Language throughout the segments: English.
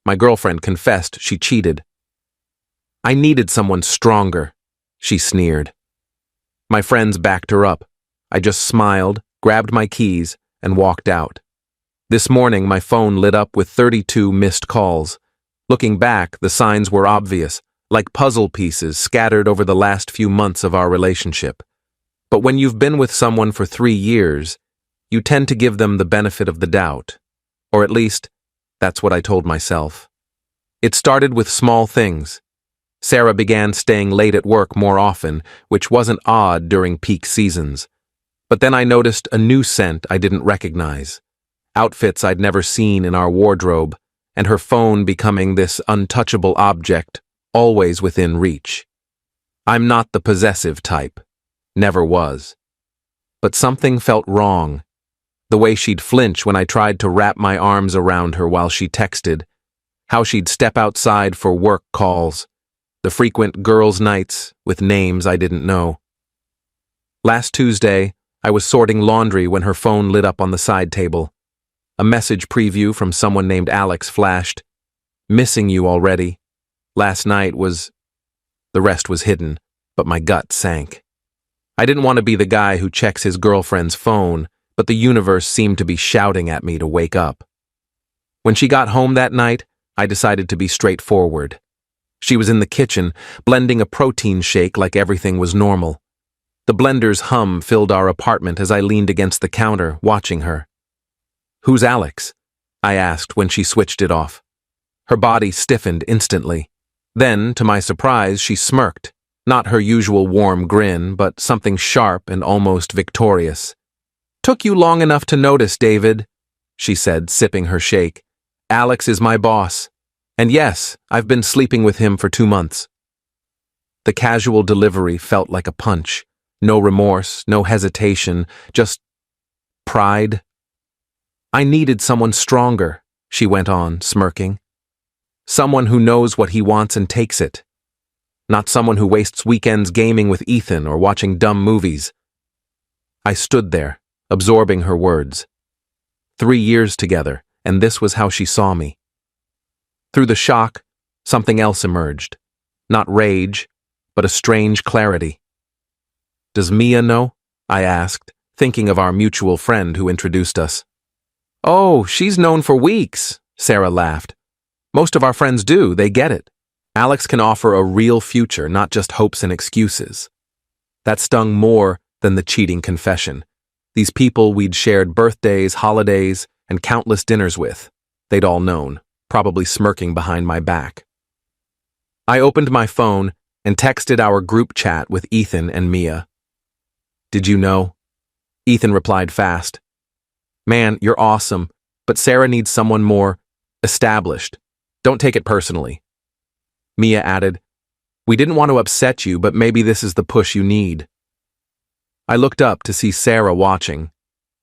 My girlfriend confessed she cheated. I needed someone stronger, she sneered. My friends backed her up. I just smiled, grabbed my keys, and walked out. This morning, my phone lit up with 32 missed calls. Looking back, the signs were obvious, like puzzle pieces scattered over the last few months of our relationship. But when you've been with someone for 3 years, you tend to give them the benefit of the doubt. Or at least, that's what I told myself. It started with small things. Sarah began staying late at work more often, which wasn't odd during peak seasons. But then I noticed a new scent I didn't recognize. Outfits I'd never seen in our wardrobe, and her phone becoming this untouchable object, always within reach. I'm not the possessive type. Never was. But something felt wrong. The way she'd flinch when I tried to wrap my arms around her while she texted, how she'd step outside for work calls, the frequent girls' nights with names I didn't know. Last Tuesday, I was sorting laundry when her phone lit up on the side table. A message preview from someone named Alex flashed. Missing you already. Last night was... The rest was hidden, but my gut sank. I didn't want to be the guy who checks his girlfriend's phone, but the universe seemed to be shouting at me to wake up. When she got home that night, I decided to be straightforward. She was in the kitchen, blending a protein shake like everything was normal. The blender's hum filled our apartment as I leaned against the counter, watching her. "Who's Alex?" I asked when she switched it off. Her body stiffened instantly. Then, to my surprise, she smirked. Not her usual warm grin, but something sharp and almost victorious. "Took you long enough to notice, David," she said, sipping her shake. "Alex is my boss. And yes, I've been sleeping with him for 2 months." The casual delivery felt like a punch. No remorse, no hesitation, just pride. "I needed someone stronger," she went on, smirking. "Someone who knows what he wants and takes it. Not someone who wastes weekends gaming with Ethan or watching dumb movies." I stood there, absorbing her words. 3 years together, and this was how she saw me. Through the shock, something else emerged. Not rage, but a strange clarity. "Does Mia know?" I asked, thinking of our mutual friend who introduced us. "Oh, she's known for weeks," Sarah laughed. "Most of our friends do, they get it. Alex can offer a real future, not just hopes and excuses." That stung more than the cheating confession. These people we'd shared birthdays, holidays, and countless dinners with. They'd all known, probably smirking behind my back. I opened my phone and texted our group chat with Ethan and Mia. "Did you know?" Ethan replied fast. "Man, you're awesome, but Sarah needs someone more established. Don't take it personally." Mia added, "We didn't want to upset you, but maybe this is the push you need." I looked up to see Sarah watching,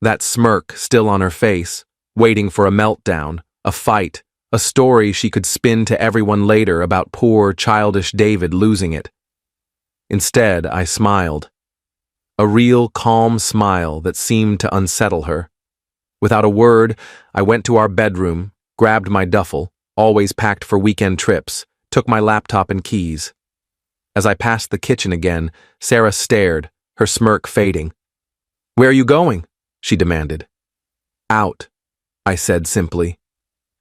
that smirk still on her face, waiting for a meltdown, a fight, a story she could spin to everyone later about poor, childish David losing it. Instead, I smiled. A real, calm smile that seemed to unsettle her. Without a word, I went to our bedroom, grabbed my duffel, always packed for weekend trips, took my laptop and keys. As I passed the kitchen again, Sarah stared, her smirk fading. "Where are you going?" she demanded. "Out," I said simply.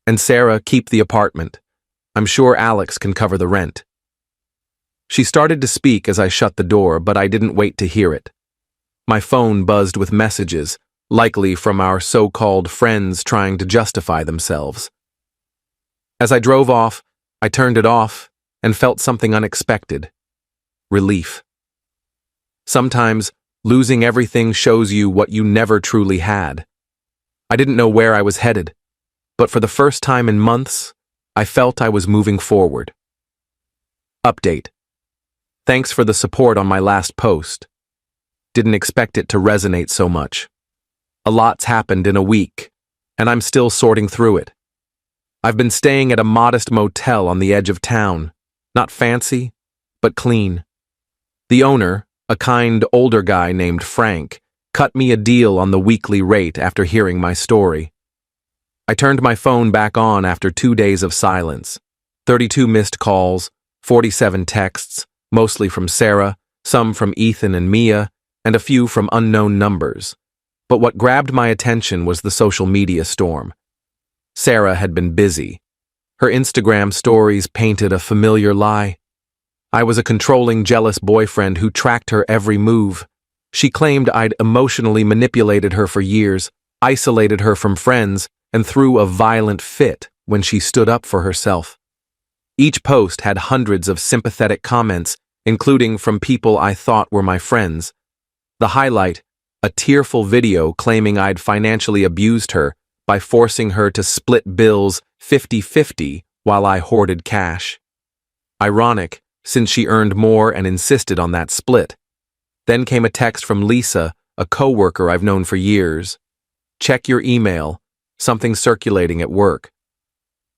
"And Sarah, keep the apartment. I'm sure Alex can cover the rent." She started to speak as I shut the door, but I didn't wait to hear it. My phone buzzed with messages, likely from our so-called friends trying to justify themselves. As I drove off, I turned it off and felt something unexpected. Relief. Sometimes, losing everything shows you what you never truly had. I didn't know where I was headed, but for the first time in months, I felt I was moving forward. Update. Thanks for the support on my last post. Didn't expect it to resonate so much. A lot's happened in a week, and I'm still sorting through it. I've been staying at a modest motel on the edge of town, not fancy, but clean. The owner, a kind older guy named Frank, cut me a deal on the weekly rate after hearing my story. I turned my phone back on after 2 days of silence. 32 missed calls, 47 texts, mostly from Sarah, some from Ethan and Mia, and a few from unknown numbers. But what grabbed my attention was the social media storm. Sarah had been busy. Her Instagram stories painted a familiar lie. I was a controlling, jealous boyfriend who tracked her every move. She claimed I'd emotionally manipulated her for years, isolated her from friends, and threw a violent fit when she stood up for herself. Each post had hundreds of sympathetic comments, including from people I thought were my friends. The highlight, a tearful video claiming I'd financially abused her by forcing her to split bills 50-50 while I hoarded cash. Ironic, since she earned more and insisted on that split. Then came a text from Lisa, a coworker I've known for years. "Check your email, something circulating at work."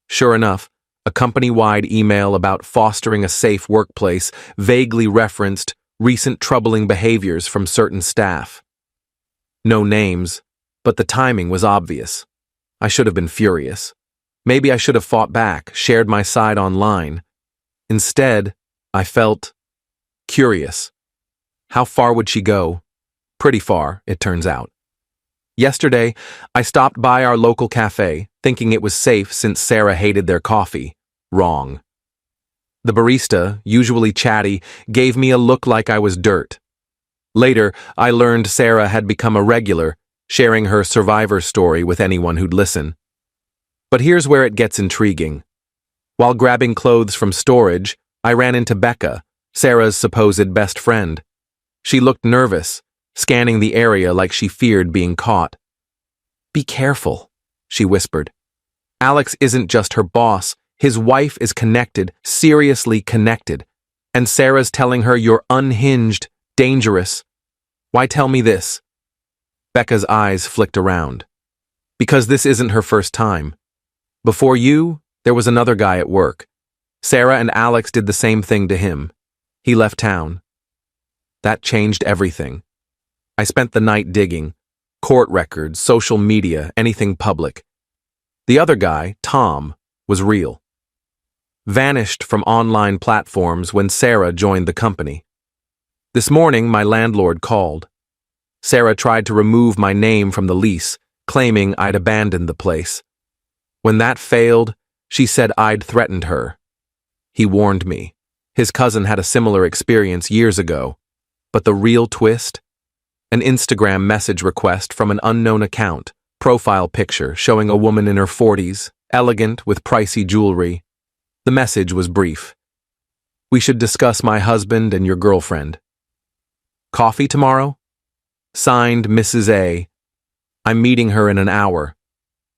Sure enough, a company-wide email about fostering a safe workplace vaguely referenced recent troubling behaviors from certain staff. No names, but the timing was obvious. I should have been furious. Maybe I should have fought back, shared my side online. Instead, I felt curious. How far would she go? Pretty far, it turns out. Yesterday, I stopped by our local cafe, thinking it was safe since Sarah hated their coffee. Wrong. The barista, usually chatty, gave me a look like I was dirt. Later, I learned Sarah had become a regular, sharing her survivor story with anyone who'd listen. But here's where it gets intriguing. While grabbing clothes from storage, I ran into Becca, Sarah's supposed best friend. She looked nervous, scanning the area like she feared being caught. "Be careful," she whispered. "Alex isn't just her boss. His wife is connected, seriously connected. And Sarah's telling her you're unhinged, dangerous. Why tell me this?" Becca's eyes flicked around. "Because this isn't her first time. Before you, there was another guy at work. Sarah and Alex did the same thing to him. He left town. That changed everything. I spent the night digging. Court records, social media, anything public. The other guy, Tom, was real. Vanished from online platforms when Sarah joined the company. This morning, my landlord called. Sarah tried to remove my name from the lease, claiming I'd abandoned the place. When that failed, she said I'd threatened her. He warned me. His cousin had a similar experience years ago. But the real twist? An Instagram message request from an unknown account, profile picture showing a woman in her 40s, elegant with pricey jewelry. The message was brief. "We should discuss my husband and your girlfriend. Coffee tomorrow? Signed, Mrs. A. I'm meeting her in an hour.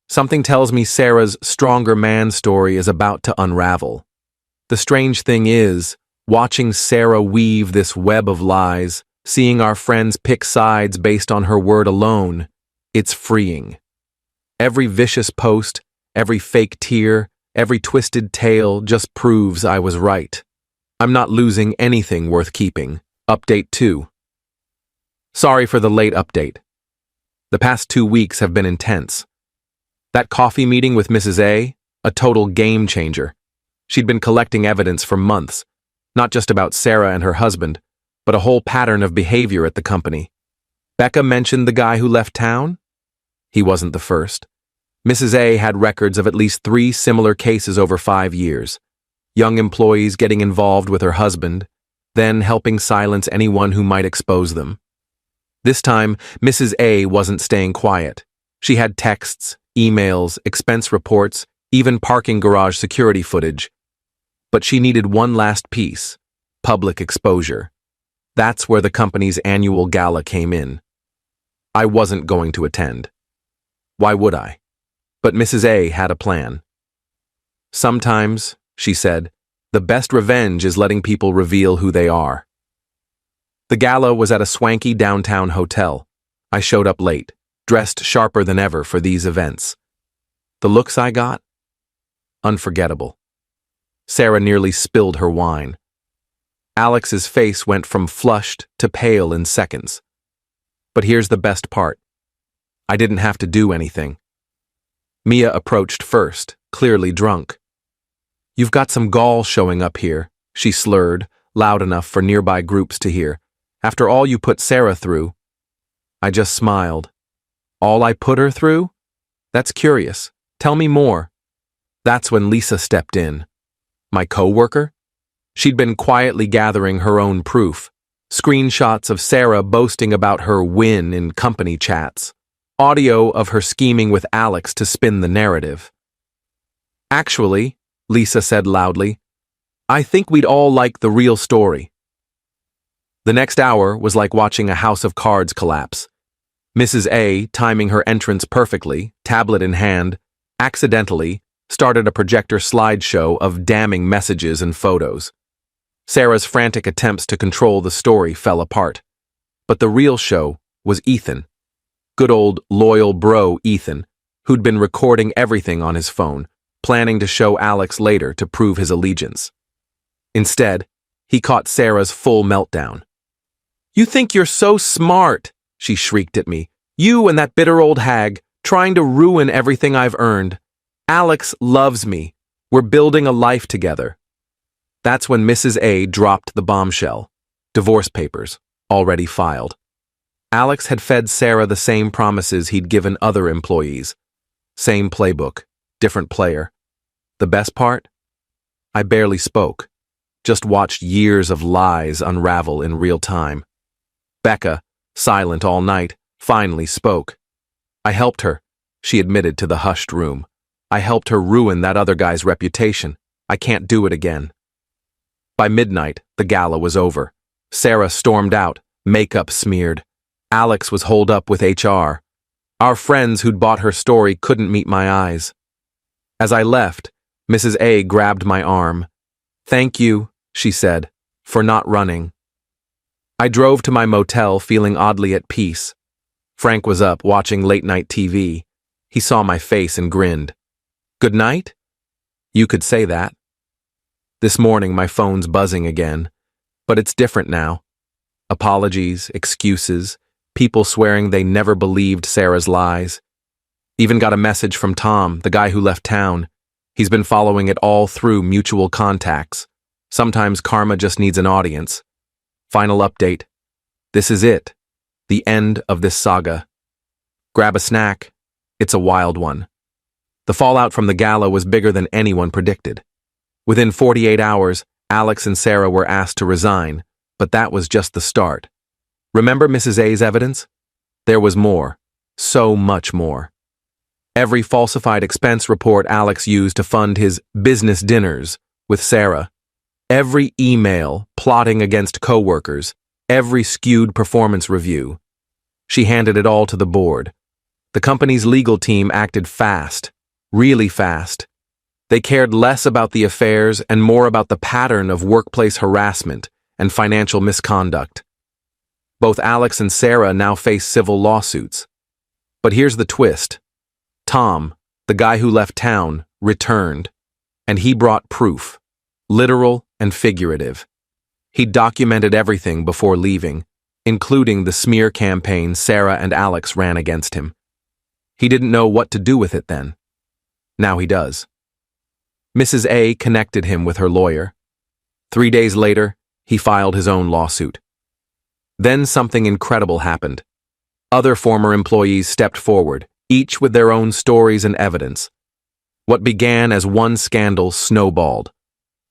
Something tells me Sarah's stronger man story is about to unravel. The strange thing is, watching Sarah weave this web of lies, seeing our friends pick sides based on her word alone, it's freeing. Every vicious post, every fake tear, every twisted tale just proves I was right. I'm not losing anything worth keeping. Update 2. Sorry for the late update. The past 2 weeks have been intense. That coffee meeting with Mrs. A total game changer. She'd been collecting evidence for months, not just about Sarah and her husband, but a whole pattern of behavior at the company. Becca mentioned the guy who left town? He wasn't the first. Mrs. A had records of at least 3 similar cases over 5 years. Young employees getting involved with her husband, then helping silence anyone who might expose them. This time, Mrs. A wasn't staying quiet. She had texts, emails, expense reports, even parking garage security footage. But she needed one last piece: public exposure. That's where the company's annual gala came in. I wasn't going to attend. Why would I? But Mrs. A had a plan. Sometimes, she said, the best revenge is letting people reveal who they are. The gala was at a swanky downtown hotel. I showed up late, dressed sharper than ever for these events. The looks I got? Unforgettable. Sarah nearly spilled her wine. Alex's face went from flushed to pale in seconds. But here's the best part. I didn't have to do anything. Mia approached first, clearly drunk. "You've got some gall showing up here," she slurred, loud enough for nearby groups to hear. "After all you put Sarah through." I just smiled. "All I put her through? That's curious. Tell me more." That's when Lisa stepped in. My co-worker? She'd been quietly gathering her own proof. Screenshots of Sarah boasting about her win in company chats. Audio of her scheming with Alex to spin the narrative. "Actually," Lisa said loudly, "I think we'd all like the real story." The next hour was like watching a house of cards collapse. Mrs. A, timing her entrance perfectly, tablet in hand, accidentally started a projector slideshow of damning messages and photos. Sarah's frantic attempts to control the story fell apart. But the real show was Ethan. Good old loyal bro Ethan, who'd been recording everything on his phone, planning to show Alex later to prove his allegiance. Instead, he caught Sarah's full meltdown. "You think you're so smart," she shrieked at me. "You and that bitter old hag, trying to ruin everything I've earned. Alex loves me. We're building a life together." That's when Mrs. A dropped the bombshell. Divorce papers, already filed. Alex had fed Sarah the same promises he'd given other employees. Same playbook, different player. The best part? I barely spoke, just watched years of lies unravel in real time. Becca, silent all night, finally spoke. "I helped her," she admitted to the hushed room. "I helped her ruin that other guy's reputation. I can't do it again." By midnight, the gala was over. Sarah stormed out, makeup smeared. Alex was holed up with HR. Our friends who'd bought her story couldn't meet my eyes. As I left, Mrs. A grabbed my arm. "Thank you," she said, "for not running." I drove to my motel feeling oddly at peace. Frank was up watching late-night TV. He saw my face and grinned. "Good night?" You could say that. This morning my phone's buzzing again, but it's different now. Apologies, excuses, people swearing they never believed Sarah's lies. Even got a message from Tom, the guy who left town. He's been following it all through mutual contacts. Sometimes karma just needs an audience. Final update. This is it. The end of this saga. Grab a snack. It's a wild one. The fallout from the gala was bigger than anyone predicted. Within 48 hours, Alex and Sarah were asked to resign, but that was just the start. Remember Mrs. A's evidence? There was more. So much more. Every falsified expense report Alex used to fund his business dinners with Sarah. Every email plotting against coworkers. Every skewed performance review. She handed it all to the board. The company's legal team acted fast. Really fast. They cared less about the affairs and more about the pattern of workplace harassment and financial misconduct. Both Alex and Sarah now face civil lawsuits. But here's the twist. Tom, the guy who left town, returned, and he brought proof, literal and figurative. He documented everything before leaving, including the smear campaign Sarah and Alex ran against him. He didn't know what to do with it then. Now he does. Mrs. A connected him with her lawyer. 3 days later, he filed his own lawsuit. Then something incredible happened. Other former employees stepped forward, each with their own stories and evidence. What began as one scandal snowballed.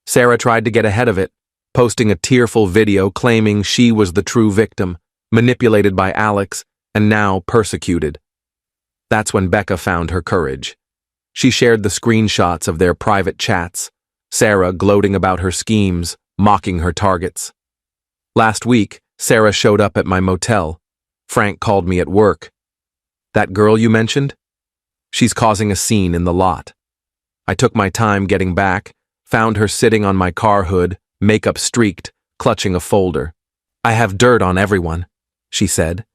Sarah tried to get ahead of it, posting a tearful video claiming she was the true victim, manipulated by Alex, and now persecuted. That's when Becca found her courage. She shared the screenshots of their private chats, Sarah gloating about her schemes, mocking her targets. Last week, Sarah showed up at my motel. Frank called me at work. "That girl you mentioned? She's causing a scene in the lot." I took my time getting back, found her sitting on my car hood, makeup streaked, clutching a folder. "I have dirt on everyone," she said,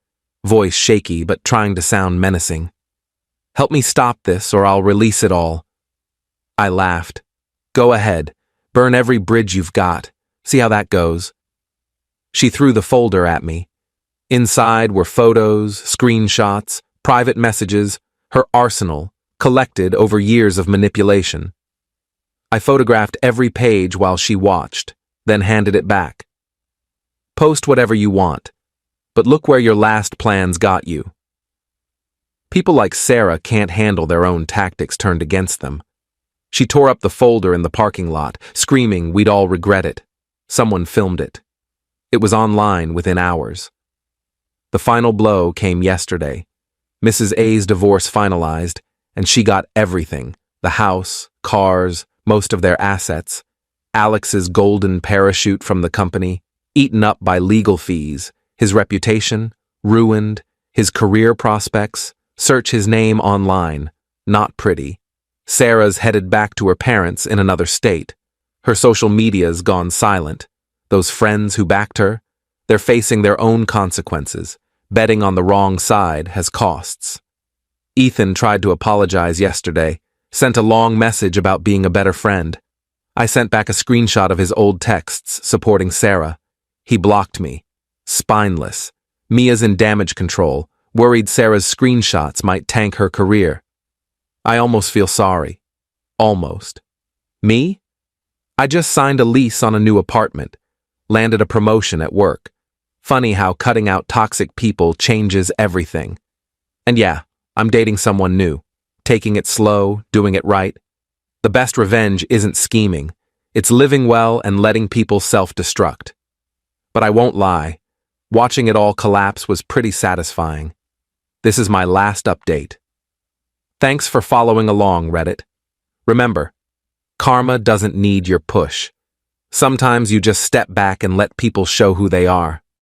voice shaky but trying to sound menacing. "Help me stop this or I'll release it all." I laughed. "Go ahead. Burn every bridge you've got. See how that goes." She threw the folder at me. Inside were photos, screenshots, private messages, her arsenal, collected over years of manipulation. I photographed every page while she watched, then handed it back. Post whatever you want, but look where your last plans got you. People like Sarah can't handle their own tactics turned against them. She tore up the folder in the parking lot, screaming we'd all regret it. Someone filmed it. It was online within hours. The final blow came yesterday. Mrs. A's divorce finalized, and she got everything: the house, cars, most of their assets. Alex's golden parachute from the company, eaten up by legal fees. His reputation, ruined. His career prospects, search his name online. Not pretty. Sarah's headed back to her parents in another state. Her social media's gone silent. Those friends who backed her, they're facing their own consequences. Betting on the wrong side has costs. Ethan tried to apologize yesterday, sent a long message about being a better friend. I sent back a screenshot of his old texts supporting Sarah. He blocked me. Spineless. Mia's in damage control, worried Sarah's screenshots might tank her career. I almost feel sorry. Almost. Me? I just signed a lease on a new apartment, landed a promotion at work. Funny how cutting out toxic people changes everything. And yeah, I'm dating someone new, taking it slow, doing it right. The best revenge isn't scheming. It's living well and letting people self-destruct. But I won't lie, watching it all collapse was pretty satisfying. This is my last update. Thanks for following along, Reddit. Remember, karma doesn't need your push. Sometimes you just step back and let people show who they are.